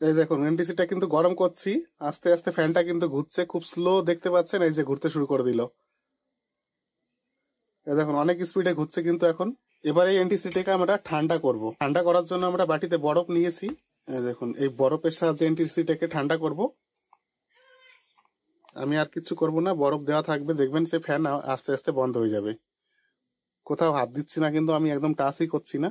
এই দেখুন এনটিসিটা কিন্তু গরম করছি, আস্তে আস্তে ফ্যানটা কিন্তু ঘুরছে, খুব স্লো দেখতে পাচ্ছেন, এই যে ঘুরতে শুরু করে দিল। এই দেখুন অনেক স্পিডে ঘুরছে কিন্তু এখন। এবার এই এনটিসিটাকে আমরা ঠান্ডা করব। ঠান্ডা করার জন্য আমরা বাটিতে বরফ নিয়েছি। এই দেখুন এই বরফের সাহায্যে এনটিসিটাকে ঠান্ডা করব। আমি আর কিছু করব না, বরফ দেওয়া থাকবে, দেখবেন সে ফ্যান আস্তে আস্তে বন্ধ হয়ে যাবে। কোথাও হাত দিচ্ছি না কিন্তু, আমি একদম টাচই করছি না।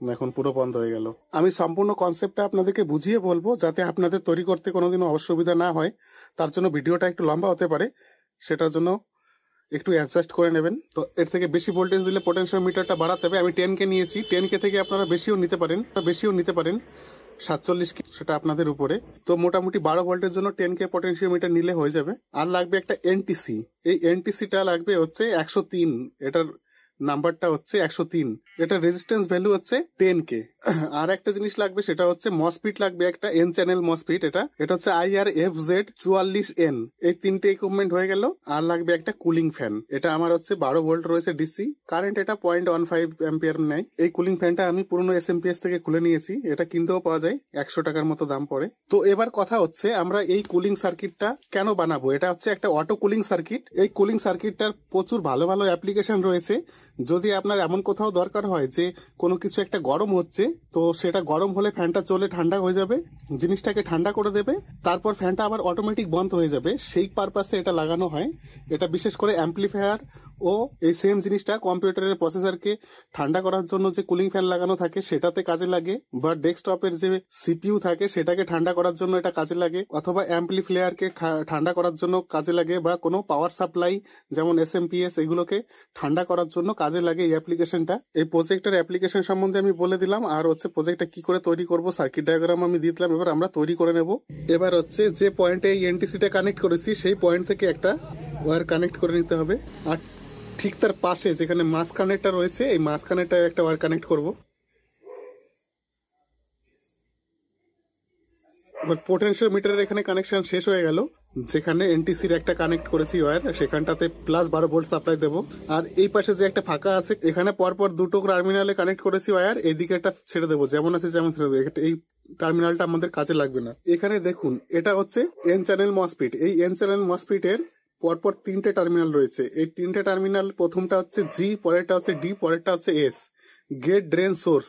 এখন পুরো বন্ধ হয়ে গেল। আমি সম্পূর্ণ কনসেপ্টটা আপনাদেরকে বুঝিয়ে বলবো, যাতে আপনাদের তৈরি করতে কোনোদিনও অসুবিধা না হয়। তার জন্য ভিডিওটা একটু লম্বা হতে পারে, সেটার জন্য একটু অ্যাডজাস্ট করে নেবেন। তো এর থেকে বেশি ভোল্টেজ দিলে পোটেনশিওমিটারটা বাড়াতে হবে। আমি 10K নিয়েছি, 10K থেকে আপনারা বেশিও নিতে পারেন 47K, সেটা আপনাদের উপরে। তো মোটামুটি 12 ভোল্টের জন্য 10K পোটেনশিওমিটার নিলে হয়ে যাবে। আর লাগবে একটা এনটিসি। এই এনটিসিটা লাগবে হচ্ছে 103, এটার নাম্বারটা হচ্ছে 103, এটার রেজিস্ট্যান্স ভ্যালু হচ্ছে 10K। আর একটা জিনিস লাগবে, সেটা হচ্ছে মসফিট লাগবে, একটা এন চ্যানেল মসফিট। এটা হচ্ছে IRFZ44N। এই তিনটে ইকুইপমেন্ট হয়ে গেল। আর লাগবে একটা কুলিং ফ্যান। এটা আমার হচ্ছে 12 ভোল্ট রয়েছে ডিসি কারেন্ট, এটা 0.15 অ্যাম্পিয়ার নেয়। এই কুলিং ফ্যানটা আমি পুরনো SMPS থেকে খুলে নিয়েছি, এটা কিনতেও পাওয়া যায়, 100 টাকার মতো দাম পড়ে। তো এবার কথা হচ্ছে আমরা এই কুলিং সার্কিটটা কেন বানাবো। এটা হচ্ছে একটা অটো কুলিং সার্কিট। এই কুলিং সার্কিটটার প্রচুর ভালো ভালো অ্যাপ্লিকেশন রয়েছে। যদি আপনার এমন কোথাও দরকার হয় যে কোনো কিছু একটা গরম হচ্ছে, তো সেটা গরম হলে ফ্যানটা চলে ঠান্ডা হয়ে যাবে, জিনিসটাকে ঠান্ডা করে দেবে, তারপর ফ্যানটা আবার অটোমেটিক বন্ধ হয়ে যাবে, সেই পারপাসে এটা লাগানো হয়। এটা বিশেষ করে অ্যাম্পলিফায়ার ও এই সেম জিনিসটা কম্পিউটারের প্রসেসরকে ঠান্ডা করার জন্য যে কুলিং ফ্যান লাগানো থাকে সেটাতে কাজে লাগে, বা ডেস্কটপের যে সিপিইউ থাকে সেটাকে ঠান্ডা করার জন্য এটা কাজে লাগে, অথবা অ্যাম্পলিফায়ারকে ঠান্ডা করার জন্য কাজে লাগে, বা কোনো পাওয়ার সাপ্লাই যেমন SMPS এগুলোকে ঠান্ডা করার জন্য কাজে লাগে এই অ্যাপ্লিকেশনটা। এই প্রজেক্টের অ্যাপ্লিকেশন সম্বন্ধে আমি বলে দিলাম, আর হচ্ছে প্রজেক্টটা কি করে তৈরি করব সার্কিট ডায়াগ্রাম আমি দিয়ে দিলাম। এবার আমরা তৈরি করে নেব। এবার হচ্ছে যে পয়েন্টে এই এনটিসিটা কানেক্ট করেছি সেই পয়েন্ট থেকে একটা ওয়্যার কানেক্ট করে নিতে হবে। আর ঠিক তার পাশে যেখানে মাস কানেক্টর রয়েছে, এই মাস কানেক্টরে একটা ওয়্যার কানেক্ট করব। এবার পোটেনশিওমিটারের এখানে কানেকশন শেষ হয়ে গেল। যেখানে এনটিসির একটা কানেক্ট করেছি ওয়্যার, সেখানটাতে +12 ভোল্ট সাপ্লাই দেবো। আর এই পাশে যে একটা ফাঁকা আছে, এখানে পরপর দুটো টার্মিনালে কানেক্ট করেছি ওয়্যার, এইদিকে একটা ছেড়ে দেবো, যেমন আছে যেমন ছেড়ে দেবো। এই টার্মিনালটা আমাদের কাজে লাগবে না। এখানে দেখুন এটা হচ্ছে এন চ্যানেল মসফিট। এই এন চ্যানেল মসফিটের পরপর তিনটে টার্মিনাল রয়েছে। এই তিনটে টার্মিনাল, প্রথমটা হচ্ছে G, পরেরটা হচ্ছে D, পরেরটা হচ্ছে S, গেট ড্রেন সোর্স।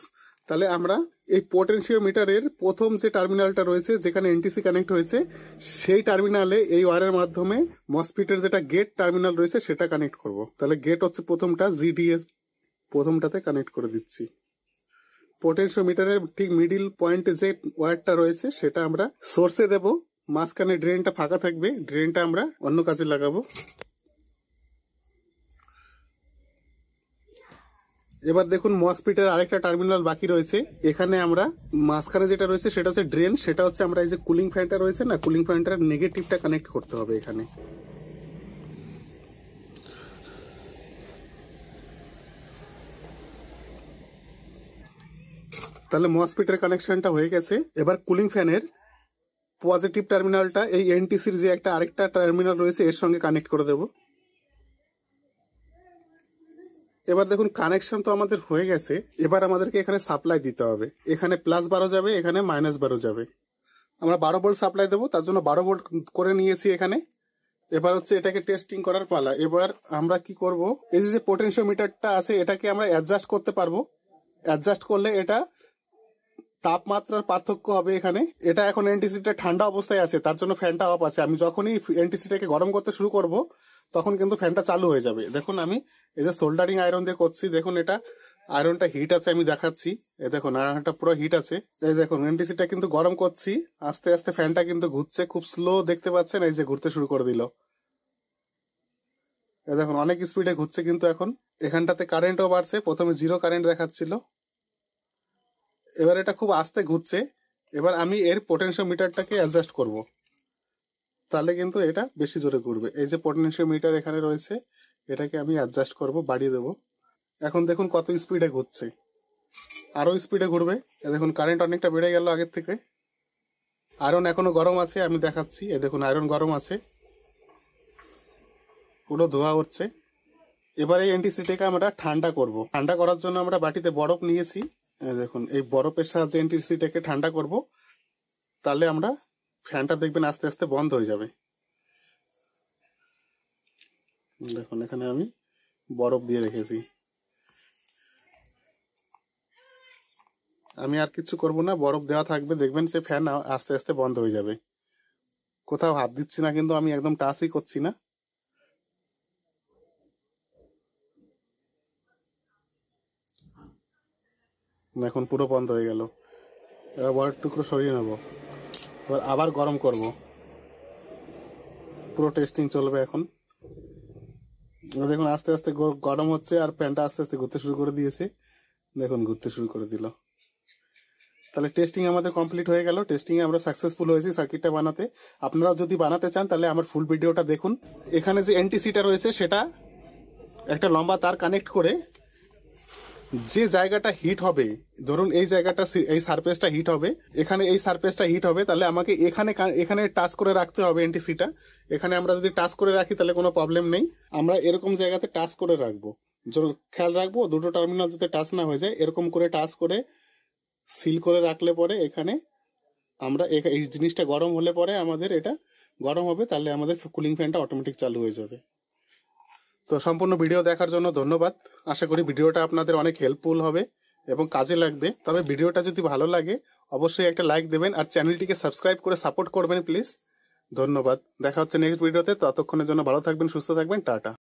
তাহলে আমরা এই পোটেনশিওমিটারের প্রথম যে টার্মিনালটা রয়েছে যেখানে এনটিসি কানেক্ট হয়েছে, সেই টার্মিনালে এই ওয়্যারের মাধ্যমে মসফিটের যেটা গেট টার্মিনাল রয়েছে সেটা কানেক্ট করব। তাহলে গেট হচ্ছে প্রথমটা, GDS প্রথমটাতে কানেক্ট করে দিচ্ছি। পোটেনশিওমিটারের ঠিক মিডিল পয়েন্টে যে ওয়্যারটা রয়েছে সেটা আমরা সোর্সে দেব। মাঝখানে ড্রেনটা ফাঁকা থাকবে, ড্রেনটা আমরা অন্য কাজে লাগাবো। এবার দেখুন মসফিটের আরেকটা টার্মিনাল বাকি রয়েছে। এখানে আমরা মাঝখানে যেটা রয়েছে সেটা হচ্ছে ড্রেন, সেটা হচ্ছে আমরা এই যে কুলিং ফ্যানটা রয়েছে না, কুলিং ফ্যানটার নেগেটিভটা কানেক্ট করতে হবে এখানে। তাহলে মসফিটের কানেকশনটা হয়ে গেছে। এবার কুলিং ফ্যানের পজিটিভ টার্মিনালটা এই এনটিসির যে একটা আরেকটা টার্মিনাল রয়েছে এর সঙ্গে কানেক্ট করে দেব। এবার দেখুন কানেকশন তো আমাদের হয়ে গেছে। এবার আমাদেরকে এখানে সাপ্লাই দিতে হবে। এখানে +12 যাবে, এখানে -12 যাবে। আমরা 12 ভোল্ট সাপ্লাই দেবো, তার জন্য 12 ভোল্ট করে নিয়েছি এখানে। এবার হচ্ছে এটাকে টেস্টিং করার পালা। এবার আমরা কি করব, এই যে পোটেনশিওমিটারটা আছে এটাকে আমরা অ্যাডজাস্ট করতে পারবো। অ্যাডজাস্ট করলে এটা তাপমাত্রার পার্থক্য হবে এখানে। এটা এখন এনটিসিটা ঠান্ডা অবস্থায় আছে, তার জন্য ফ্যানটা অফ আছে। আমি যখনই এনটিসিটাকে গরম করতে শুরু করব তখন কিন্তু ফ্যানটা চালু হয়ে যাবে। দেখুন আমি এই যে সোল্ডারিং আয়রন দিয়ে করছি, দেখুন এটা আয়রনটা হিট আছে, আমি দেখাচ্ছি। এই দেখুন আয়রনটা পুরো হিট আছে। এই দেখুন এনটিসিটা কিন্তু গরম করছি, আস্তে আস্তে ফ্যানটা কিন্তু ঘুরছে, খুব স্লো দেখতে পাচ্ছেন, এই যে ঘুরতে শুরু করে দিল। এই দেখুন অনেক স্পিডে ঘুরছে কিন্তু এখন। এখানটাতে কারেন্টও বাড়ছে, প্রথমে 0 কারেন্ট দেখাচ্ছিল, এবার এটা খুব আস্তে ঘুরছে। এবার আমি এর পোটেনশিওমিটারটাকে অ্যাডজাস্ট করব, তাহলে কিন্তু এটা বেশি জোরে ঘুরবে। এই যে পোটেনশিওমিটার এখানে রয়েছে, এটাকে আমি অ্যাডজাস্ট করব, বাড়িয়ে দেব। এখন দেখুন কত স্পিডে ঘুরছে, আরো স্পিডে ঘুরবে। দেখুন কারেন্ট অনেকটা বেড়ে গেল আগের থেকে। আয়রন এখনো গরম আছে, আমি দেখাচ্ছি। এই দেখুন আয়রন গরম আছে, পুরো ধোয়া উঠছে। এবারে এনটিসিটাকে আমরা ঠান্ডা করব। ঠান্ডা করার জন্য আমরা বাটিতে বরফ নিয়েছি। দেখুন, এই বরফের সাহায্যে এনটিসিটাকে ঠান্ডা করব। তাহলে আমরা ফ্যানটা দেখবেন আস্তে আস্তে বন্ধ হয়ে যাবে। দেখুন, এখানে আমি বরফ দিয়ে রেখেছি। আমি আর কিছু করব না, বরফ দেওয়া থাকবে, দেখবেন সে ফ্যান আস্তে আস্তে বন্ধ হয়ে যাবে। কোথাও হাত দিচ্ছি না, কিন্তু আমি একদম টাচই করছি না। এখন পুরো বন্ধ হয়ে গেল। এবার বরফ টুকরো সরিয়ে নেব, এবার আবার গরম করব। পুরো টেস্টিং চলবে এখন। দেখুন আস্তে আস্তে গরম হচ্ছে, আর ফ্যানটা আস্তে আস্তে ঘুরতে শুরু করে দিয়েছে। দেখুন ঘুরতে শুরু করে দিল। তাহলে টেস্টিং আমাদের কমপ্লিট হয়ে গেল। টেস্টিং এ আমরা সাকসেসফুল হয়েছি সার্কিটটা বানাতে। আপনারাও যদি বানাতে চান তাহলে আমার ফুল ভিডিওটা দেখুন। এখানে যে এনটিসিটা রয়েছে সেটা একটা লম্বা তার কানেক্ট করে যে জায়গাটা হিট হবে, ধরুন এই জায়গাটা, এই সারফেসটা হিট হবে, এখানে এই সারফেসটা হিট হবে, তাহলে আমাকে এখানে টাচ করে রাখতে হবে এনটিসিটা। এখানে আমরা যদি টাচ করে রাখি তাহলে কোনো প্রবলেম নেই। আমরা এরকম জায়গাতে টাচ করে রাখবো, খেয়াল রাখবো দুটো টার্মিনাল যাতে টাচ না হয়ে যায়। এরকম করে টাচ করে সিল করে রাখলে পরে এখানে আমরা এই জিনিসটা গরম হলে পরে আমাদের এটা গরম হবে, তাহলে আমাদের কুলিং ফ্যানটা অটোমেটিক চালু হয়ে যাবে। তো সম্পূর্ণ ভিডিও দেখার জন্য ধন্যবাদ। আশা করি ভিডিওটা আপনাদের অনেক হেল্পফুল হবে এবং কাজে লাগবে। তবে ভিডিওটা যদি ভালো লাগে অবশ্যই একটা লাইক দেবেন, আর চ্যানেলটিকে সাবস্ক্রাইব করে সাপোর্ট করবেন প্লিজ। ধন্যবাদ। দেখা হচ্ছে নেক্সট ভিডিওতে। ততক্ষণের জন্য ভালো থাকবেন, সুস্থ থাকবেন। টাটা।